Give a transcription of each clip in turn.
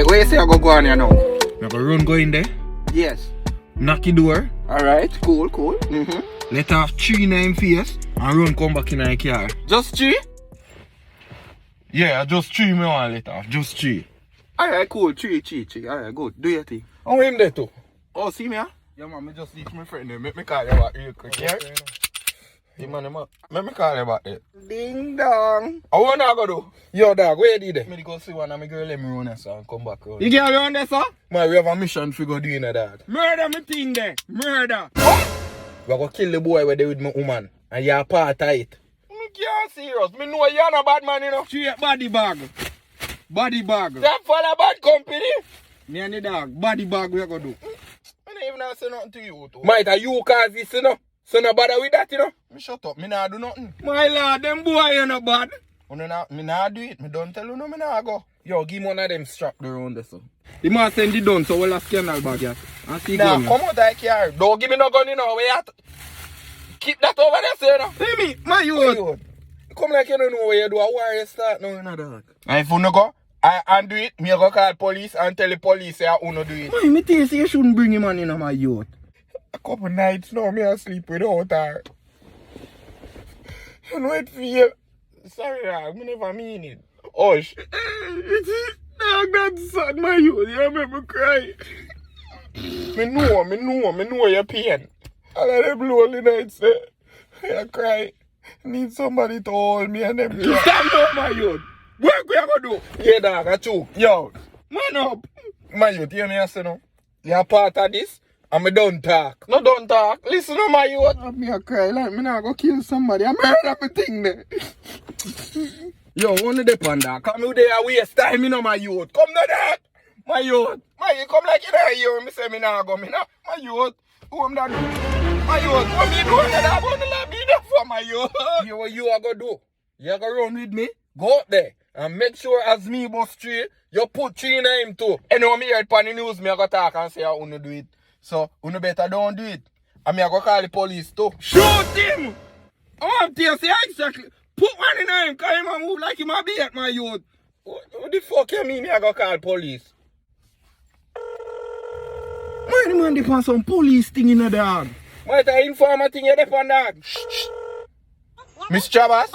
Alright, where you say I go on here now? I go run go in there, Yes. knock the door, Alright, cool. let off 3 in him face, and run come back in the car. Just 3? Yeah, just 3 me want let off, just 3. Alright, cool. 3. Alright, good. Do your thing. How him there too? Oh, see me, huh? Yeah man, me just reach my friend there, make me call you back real quick, yeah? Hey man, let me call you back there. Ding dong. I want to go do. Yo dog, where you did it? Me go see one of my girl, let me run this and come back. You get around there, sir? Man, we have a mission for go doing that, dog. Murder me thing there. Murder. We go kill the boy where they with my woman, and you're part of it. Me can't serious, me know you're not a bad man, you know. Straight body bag. Body bag. That for a bad company. Me and the dog. Body bag we gonna do. I don't even say nothing to you, too. Might are you cause this, you know? So no bother with that, you know? Me shut up, me not do nothing. My lord, them boy you not bad. Me not do it, me don't tell you no, me not go. Yo, give me one of them strap around there, so. The man send the gun, so we'll have scandal bag here. And see Nah, gun. come out of car. Don't give me no gun, you know. We have to keep that over there, so, you know. Hey me, my youth. Come like you don't know where you do. Why you start now, you know, dog? And if you no go, I do it, me go call police and tell the police say I no do it. Man, me think you shouldn't bring him on in my youth. A couple nights now, me asleep without her. You know it feel. Sorry, dog, me never mean it. Hush. Dog, that's sad, my youth. You make me cry. Me know your pain. All of them lonely nights, I cry. Need somebody to hold me and them. Stand up, my youth. What we are gonna do? Yeah, dog, I choke. Yo, Man up. my youth, hear me I say no? You're part of this, and me don't talk. No, don't talk. Listen to my youth. Me a cry like me not go kill somebody. I murder me thing there. Yo, only the panda. Come out there waste time, you know, my youth. Come to that. My youth. My youth, come like you know, you. Me say me not go, me not. My youth. Who am that do? My youth. What me do? I'm going to be there for my youth. You what you are going to do? You are going to run with me? Go out there. And make sure as me bust 3, you put 3 in him too. Anyone me hear it on the news, me I go talk and say I wanna do it. So, you better don't do it. And me I go call the police too. Shoot him! I want to say exactly. Put one in him, cause him a move like him a be at my youth. What the fuck you mean me I go call police? Why the man depend some police thing in the dog? Might I inform a thing you depend dog? Miss Chavas?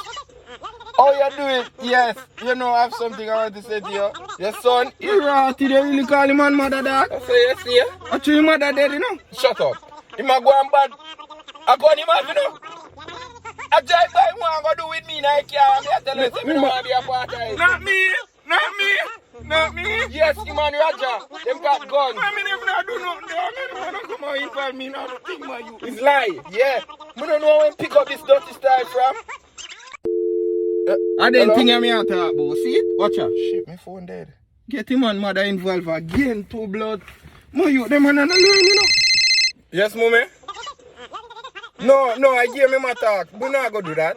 Oh, you do it? Yes. You know, I have something I want to say to you. Your son, You ratty, they really call him man mother dog. I say yes, yeah? Actually, mother dead, you know. Shut up. He might go and bad. I go on him out, you know. I drive by him, what I'm going to do with me now, I can't tell you, I don't want to be a part of it. Not me. Not me. Not me. Yes, him and Raja, them got guns. I mean, if not do nothing, I don't come out involve me now. Think my youth. It's lie, yeah. I don't know when pick up this dirty style from. I didn't think I'm here to talk about. See it? Watch out. Shit, my phone dead. Get him and mother involved again, too blood. My youth, them man not learn, you know. Yes, mommy? No, I gave him a talk. We not gonna do that.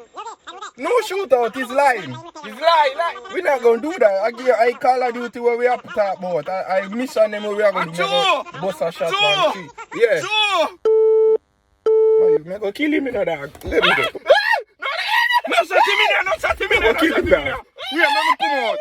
No shootout, he's lying. He's lying. We not gonna do that. I Call of Duty where we have to talk about. I mission them where we are gonna do. Bust a shot on tree. Yeah. You may go kill him in a dog. Let me go. No shot him in there, no shot him in there. Go kill him, dog. We are not come out.